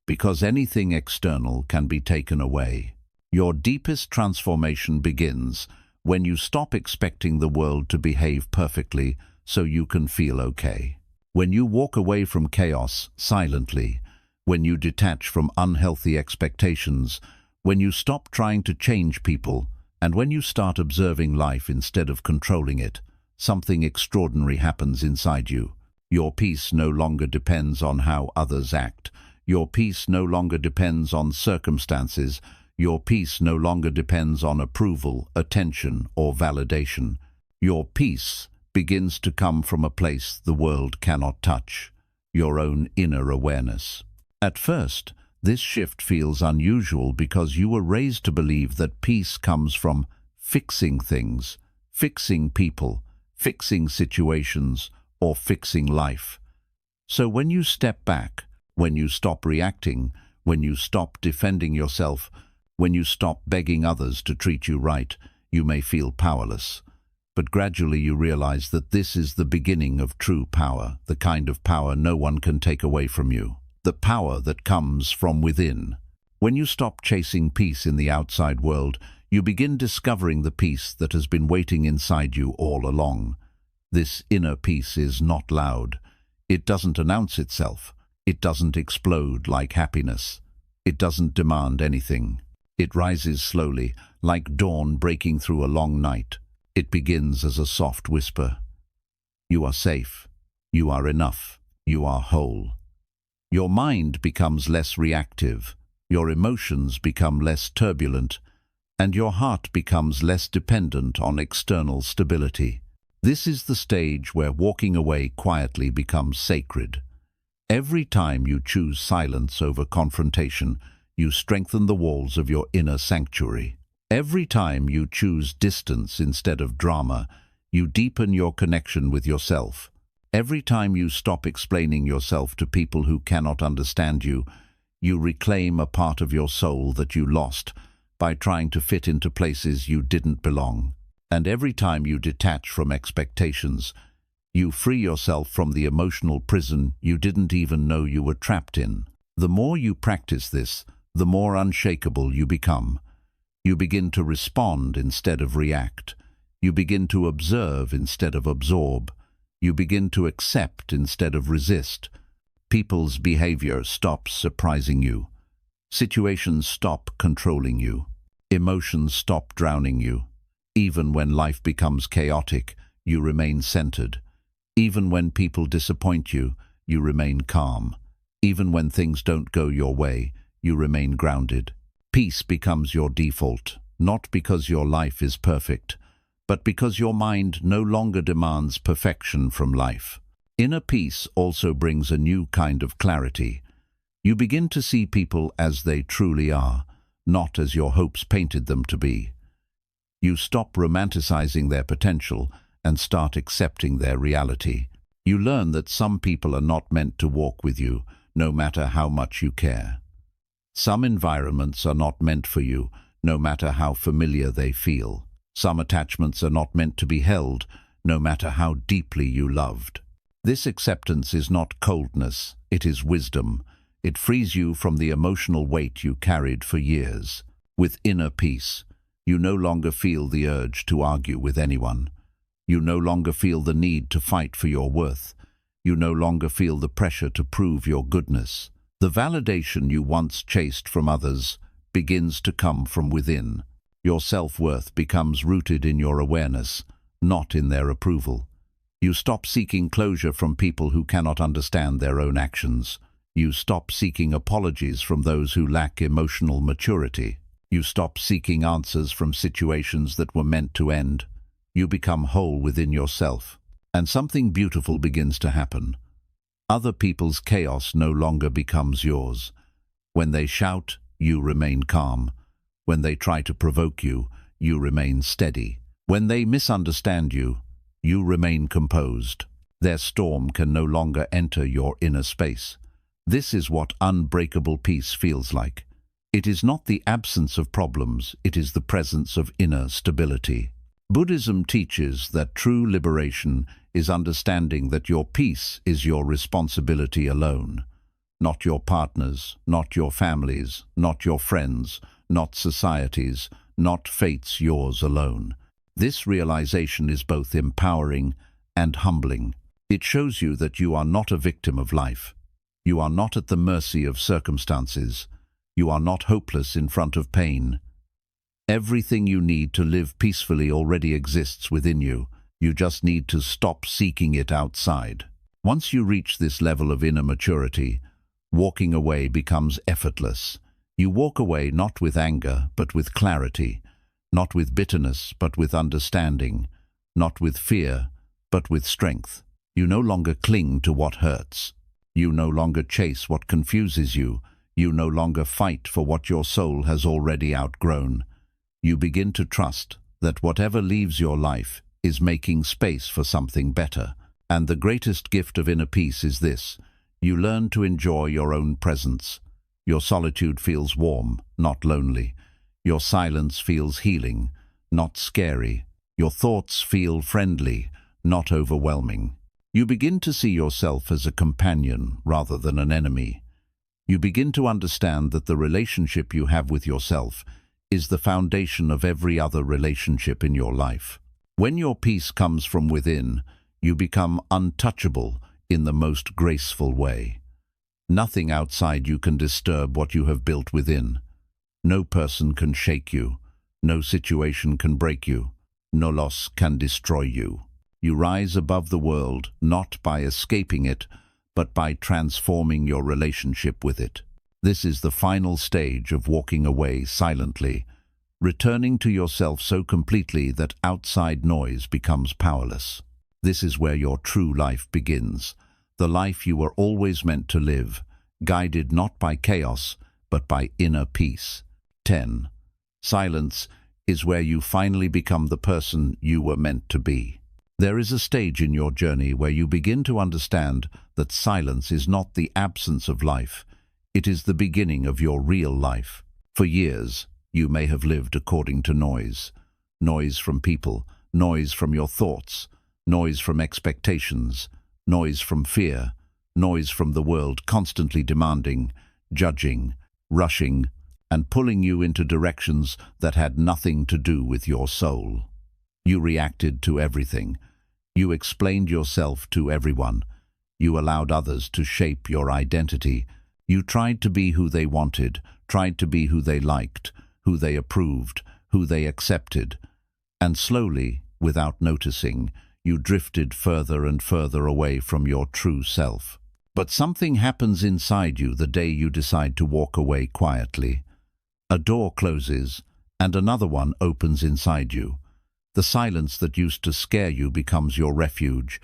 because anything external can be taken away. Your deepest transformation begins when you stop expecting the world to behave perfectly so you can feel okay. When you walk away from chaos silently, when you detach from unhealthy expectations, when you stop trying to change people, and when you start observing life instead of controlling it, something extraordinary happens inside you. Your peace no longer depends on how others act. Your peace no longer depends on circumstances. Your peace no longer depends on approval, attention, or validation. Your peace begins to come from a place the world cannot touch, your own inner awareness. At first, this shift feels unusual because you were raised to believe that peace comes from fixing things, fixing people, fixing situations, or fixing life. So when you step back, when you stop reacting, when you stop defending yourself, when you stop begging others to treat you right, you may feel powerless. But gradually you realize that this is the beginning of true power, the kind of power no one can take away from you. The power that comes from within. When you stop chasing peace in the outside world, you begin discovering the peace that has been waiting inside you all along. This inner peace is not loud. It doesn't announce itself. It doesn't explode like happiness. It doesn't demand anything. It rises slowly, like dawn breaking through a long night. It begins as a soft whisper. You are safe. You are enough. You are whole. Your mind becomes less reactive. Your emotions become less turbulent. And your heart becomes less dependent on external stability. This is the stage where walking away quietly becomes sacred. Every time you choose silence over confrontation, you strengthen the walls of your inner sanctuary. Every time you choose distance instead of drama, you deepen your connection with yourself. Every time you stop explaining yourself to people who cannot understand you, you reclaim a part of your soul that you lost by trying to fit into places you didn't belong. And every time you detach from expectations, you free yourself from the emotional prison you didn't even know you were trapped in. The more you practice this, the more unshakable you become. You begin to respond instead of react. You begin to observe instead of absorb. You begin to accept instead of resist. People's behavior stops surprising you. Situations stop controlling you. Emotions stop drowning you. Even when life becomes chaotic, you remain centered. Even when people disappoint you, you remain calm. Even when things don't go your way, you remain grounded. Peace becomes your default, not because your life is perfect, but because your mind no longer demands perfection from life. Inner peace also brings a new kind of clarity. You begin to see people as they truly are, not as your hopes painted them to be. You stop romanticizing their potential and start accepting their reality. You learn that some people are not meant to walk with you, no matter how much you care. Some environments are not meant for you, no matter how familiar they feel. Some attachments are not meant to be held, no matter how deeply you loved. This acceptance is not coldness, it is wisdom. It frees you from the emotional weight you carried for years. With inner peace, you no longer feel the urge to argue with anyone. You no longer feel the need to fight for your worth. You no longer feel the pressure to prove your goodness. The validation you once chased from others begins to come from within. Your self-worth becomes rooted in your awareness, not in their approval. You stop seeking closure from people who cannot understand their own actions. You stop seeking apologies from those who lack emotional maturity. You stop seeking answers from situations that were meant to end. You become whole within yourself, and something beautiful begins to happen. Other people's chaos no longer becomes yours. When they shout, you remain calm. When they try to provoke you, you remain steady. When they misunderstand you, you remain composed. Their storm can no longer enter your inner space. This is what unbreakable peace feels like. It is not the absence of problems, it is the presence of inner stability. Buddhism teaches that true liberation is understanding that your peace is your responsibility alone. Not your partner's, not your family's, not your friends', not society's, not fate's, yours alone. This realization is both empowering and humbling. It shows you that you are not a victim of life. You are not at the mercy of circumstances. You are not hopeless in front of pain. Everything you need to live peacefully already exists within you. You just need to stop seeking it outside. Once you reach this level of inner maturity, walking away becomes effortless. You walk away not with anger, but with clarity, not with bitterness, but with understanding, not with fear, but with strength. You no longer cling to what hurts. You no longer chase what confuses you. You no longer fight for what your soul has already outgrown. You begin to trust that whatever leaves your life is making space for something better. And the greatest gift of inner peace is this: you learn to enjoy your own presence. Your solitude feels warm, not lonely. Your silence feels healing, not scary. Your thoughts feel friendly, not overwhelming. You begin to see yourself as a companion rather than an enemy. You begin to understand that the relationship you have with yourself is the foundation of every other relationship in your life. When your peace comes from within, you become untouchable in the most graceful way. Nothing outside you can disturb what you have built within. No person can shake you. No situation can break you. No loss can destroy you. You rise above the world not by escaping it, but by transforming your relationship with it. This is the final stage of walking away silently, returning to yourself so completely that outside noise becomes powerless. This is where your true life begins, the life you were always meant to live, guided not by chaos, but by inner peace. 10. Silence is where you finally become the person you were meant to be. There is a stage in your journey where you begin to understand that silence is not the absence of life, it is the beginning of your real life. For years, you may have lived according to noise. Noise from people, noise from your thoughts, noise from expectations, noise from fear, noise from the world constantly demanding, judging, rushing, and pulling you into directions that had nothing to do with your soul. You reacted to everything. You explained yourself to everyone. You allowed others to shape your identity. You tried to be who they wanted, tried to be who they liked, who they approved, who they accepted. And slowly, without noticing, you drifted further and further away from your true self. But something happens inside you the day you decide to walk away quietly. A door closes, and another one opens inside you. The silence that used to scare you becomes your refuge.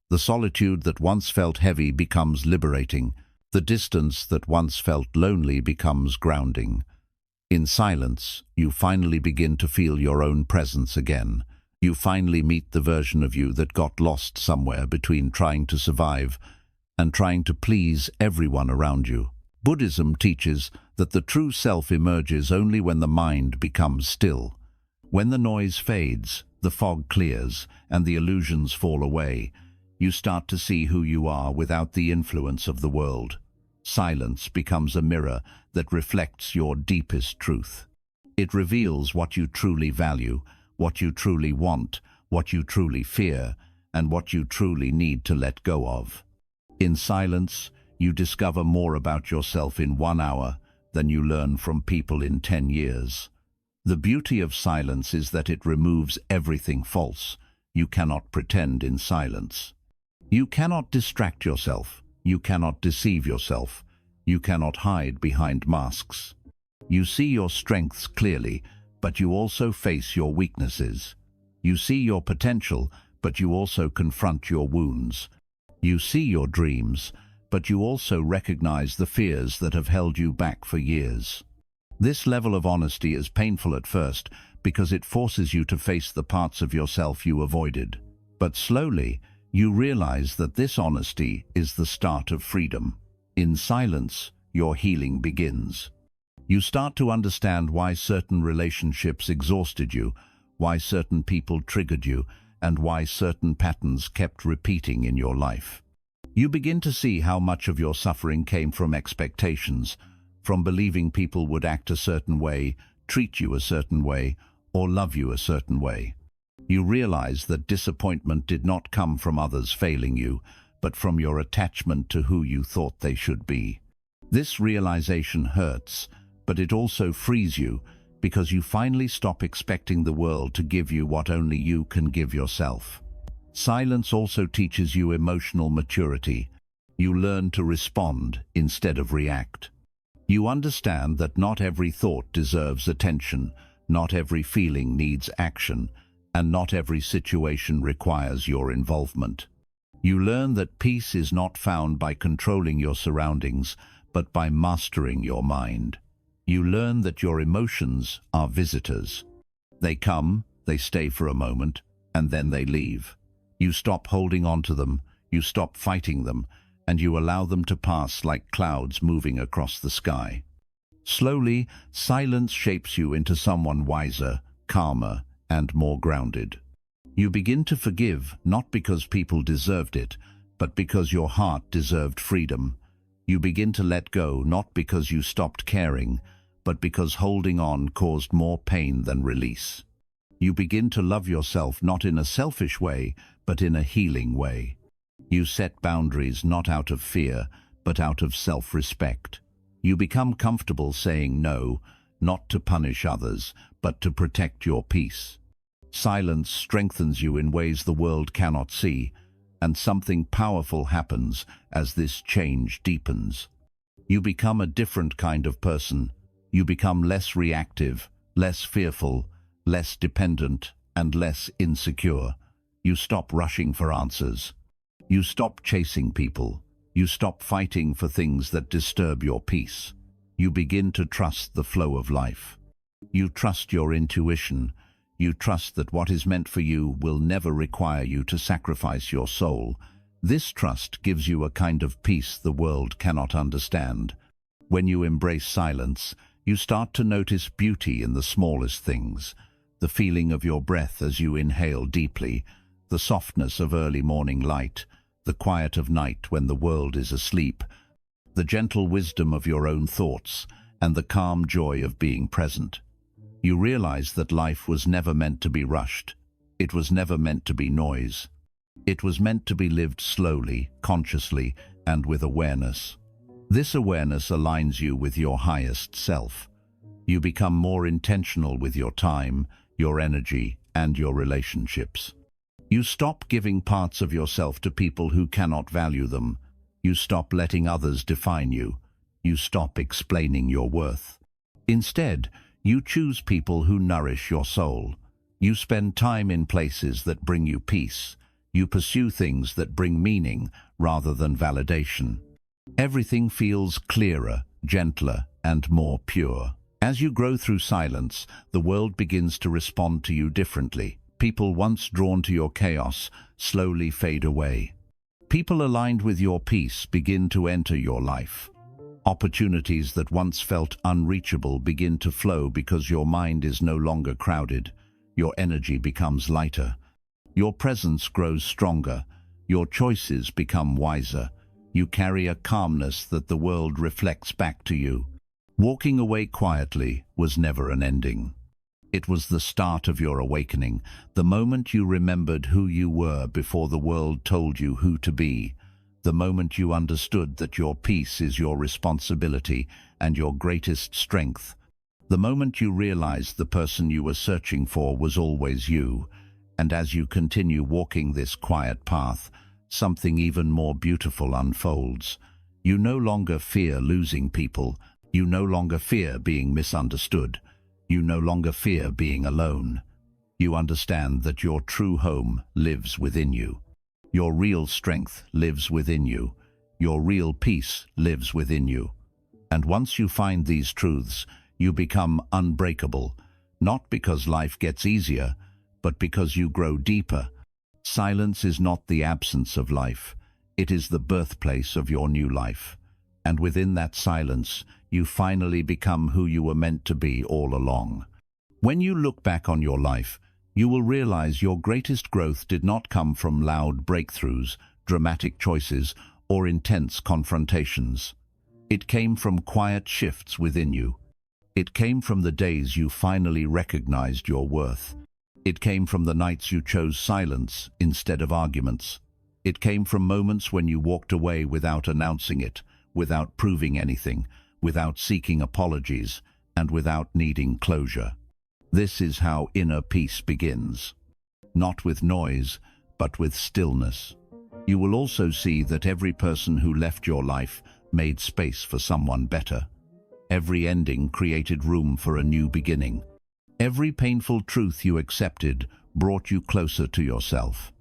The solitude that once felt heavy becomes liberating. The distance that once felt lonely becomes grounding. In silence, you finally begin to feel your own presence again. You finally meet the version of you that got lost somewhere between trying to survive and trying to please everyone around you. Buddhism teaches that the true self emerges only when the mind becomes still. When the noise fades, the fog clears, and the illusions fall away, you start to see who you are without the influence of the world. Silence becomes a mirror that reflects your deepest truth. It reveals what you truly value, what you truly want, what you truly fear, and what you truly need to let go of. In silence, you discover more about yourself in 1 hour than you learn from people in 10 years. The beauty of silence is that it removes everything false. You cannot pretend in silence. You cannot distract yourself. You cannot deceive yourself. You cannot hide behind masks. You see your strengths clearly, but you also face your weaknesses. You see your potential, but you also confront your wounds. You see your dreams, but you also recognize the fears that have held you back for years. This level of honesty is painful at first because it forces you to face the parts of yourself you avoided. But slowly, you realize that this honesty is the start of freedom. In silence, your healing begins. You start to understand why certain relationships exhausted you, why certain people triggered you, and why certain patterns kept repeating in your life. You begin to see how much of your suffering came from expectations, from believing people would act a certain way, treat you a certain way, or love you a certain way. You realize that disappointment did not come from others failing you, but from your attachment to who you thought they should be. This realization hurts, but it also frees you, because you finally stop expecting the world to give you what only you can give yourself. Silence also teaches you emotional maturity. You learn to respond instead of react. You understand that not every thought deserves attention, not every feeling needs action, and not every situation requires your involvement. You learn that peace is not found by controlling your surroundings, but by mastering your mind. You learn that your emotions are visitors. They come, they stay for a moment, and then they leave. You stop holding on to them, you stop fighting them, and you allow them to pass like clouds moving across the sky. Slowly, silence shapes you into someone wiser, calmer, and more grounded. You begin to forgive, not because people deserved it, but because your heart deserved freedom. You begin to let go, not because you stopped caring, but because holding on caused more pain than release. You begin to love yourself not in a selfish way, but in a healing way. You set boundaries not out of fear, but out of self-respect. You become comfortable saying no, not to punish others, but to protect your peace. Silence strengthens you in ways the world cannot see, and something powerful happens as this change deepens. You become a different kind of person. You become less reactive, less fearful, less dependent, and less insecure. You stop rushing for answers. You stop chasing people. You stop fighting for things that disturb your peace. You begin to trust the flow of life. You trust your intuition. You trust that what is meant for you will never require you to sacrifice your soul. This trust gives you a kind of peace the world cannot understand. When you embrace silence, you start to notice beauty in the smallest things. The feeling of your breath as you inhale deeply, the softness of early morning light, the quiet of night when the world is asleep, the gentle wisdom of your own thoughts, and the calm joy of being present. You realize that life was never meant to be rushed. It was never meant to be noise. It was meant to be lived slowly, consciously, and with awareness. This awareness aligns you with your highest self. You become more intentional with your time, your energy, and your relationships. You stop giving parts of yourself to people who cannot value them. You stop letting others define you. You stop explaining your worth. Instead, you choose people who nourish your soul. You spend time in places that bring you peace. You pursue things that bring meaning rather than validation. Everything feels clearer, gentler, and more pure. As you grow through silence, the world begins to respond to you differently. People once drawn to your chaos slowly fade away. People aligned with your peace begin to enter your life. Opportunities that once felt unreachable begin to flow because your mind is no longer crowded. Your energy becomes lighter. Your presence grows stronger. Your choices become wiser. You carry a calmness that the world reflects back to you. Walking away quietly was never an ending. It was the start of your awakening, the moment you remembered who you were before the world told you who to be, the moment you understood that your peace is your responsibility and your greatest strength, the moment you realized the person you were searching for was always you, and as you continue walking this quiet path, something even more beautiful unfolds. You no longer fear losing people. You no longer fear being misunderstood. You no longer fear being alone. You understand that your true home lives within you. Your real strength lives within you. Your real peace lives within you. And once you find these truths, you become unbreakable, not because life gets easier, but because you grow deeper. Silence is not the absence of life. It is the birthplace of your new life. And within that silence, you finally become who you were meant to be all along. When you look back on your life, you will realize your greatest growth did not come from loud breakthroughs, dramatic choices, or intense confrontations. It came from quiet shifts within you. It came from the days you finally recognized your worth. It came from the nights you chose silence instead of arguments. It came from moments when you walked away without announcing it, without proving anything, without seeking apologies, and without needing closure. This is how inner peace begins. Not with noise, but with stillness. You will also see that every person who left your life made space for someone better. Every ending created room for a new beginning. Every painful truth you accepted brought you closer to yourself.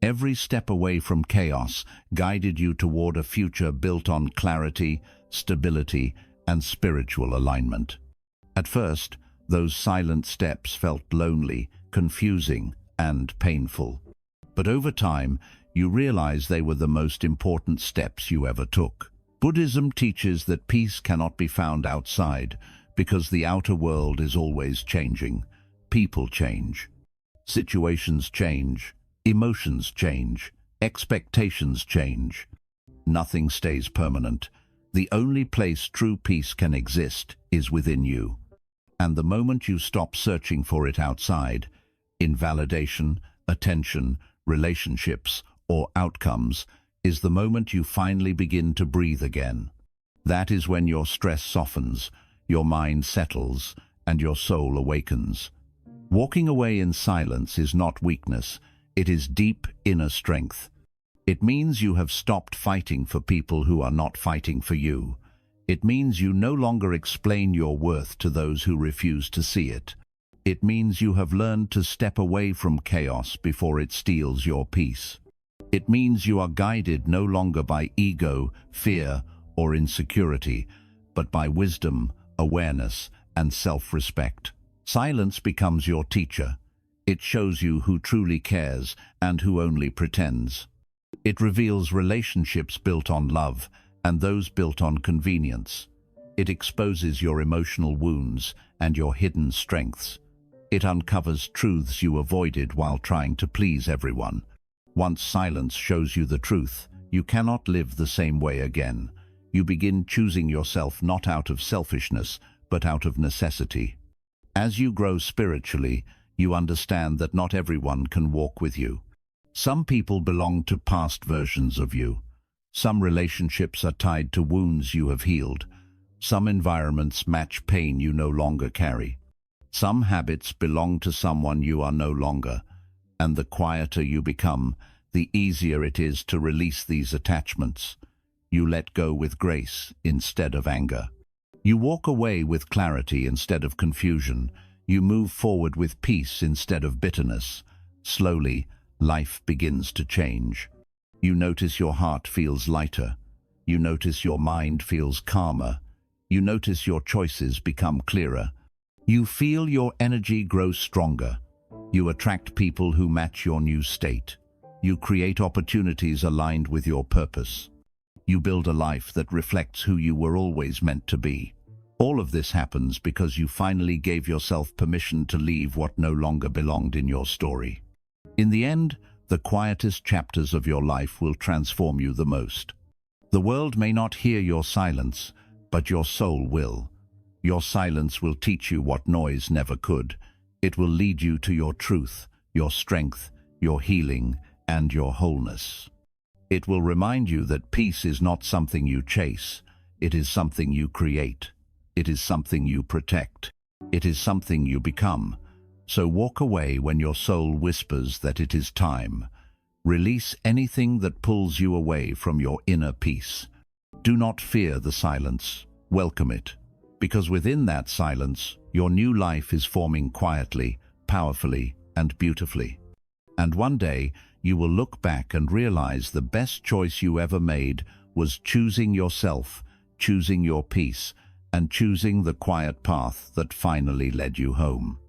Every step away from chaos guided you toward a future built on clarity, stability, and spiritual alignment. At first, those silent steps felt lonely, confusing, and painful. But over time, you realize they were the most important steps you ever took. Buddhism teaches that peace cannot be found outside, because the outer world is always changing. People change. Situations change. Emotions change. Expectations change. Nothing stays permanent. The only place true peace can exist is within you. And the moment you stop searching for it outside, in validation, attention, relationships, or outcomes, is the moment you finally begin to breathe again. That is when your stress softens, your mind settles, and your soul awakens. Walking away in silence is not weakness, it is deep inner strength. It means you have stopped fighting for people who are not fighting for you. It means you no longer explain your worth to those who refuse to see it. It means you have learned to step away from chaos before it steals your peace. It means you are guided no longer by ego, fear, or insecurity, but by wisdom, awareness, and self-respect. Silence becomes your teacher. It shows you who truly cares and who only pretends. It reveals relationships built on love and those built on convenience. It exposes your emotional wounds and your hidden strengths. It uncovers truths you avoided while trying to please everyone. Once silence shows you the truth, you cannot live the same way again. You begin choosing yourself not out of selfishness, but out of necessity. As you grow spiritually, you understand that not everyone can walk with you. Some people belong to past versions of you. Some relationships are tied to wounds you have healed. Some environments match pain you no longer carry. Some habits belong to someone you are no longer. And the quieter you become, the easier it is to release these attachments. You let go with grace instead of anger. You walk away with clarity instead of confusion. You move forward with peace instead of bitterness. Slowly, life begins to change. You notice your heart feels lighter. You notice your mind feels calmer. You notice your choices become clearer. You feel your energy grow stronger. You attract people who match your new state. You create opportunities aligned with your purpose. You build a life that reflects who you were always meant to be. All of this happens because you finally gave yourself permission to leave what no longer belonged in your story. In the end, the quietest chapters of your life will transform you the most. The world may not hear your silence, but your soul will. Your silence will teach you what noise never could. It will lead you to your truth, your strength, your healing, and your wholeness. It will remind you that peace is not something you chase. It is something you create. It is something you protect. It is something you become. So walk away when your soul whispers that it is time. Release anything that pulls you away from your inner peace. Do not fear the silence. Welcome it. Because within that silence, your new life is forming quietly, powerfully, and beautifully. And one day, you will look back and realize the best choice you ever made was choosing yourself, choosing your peace, and choosing the quiet path that finally led you home.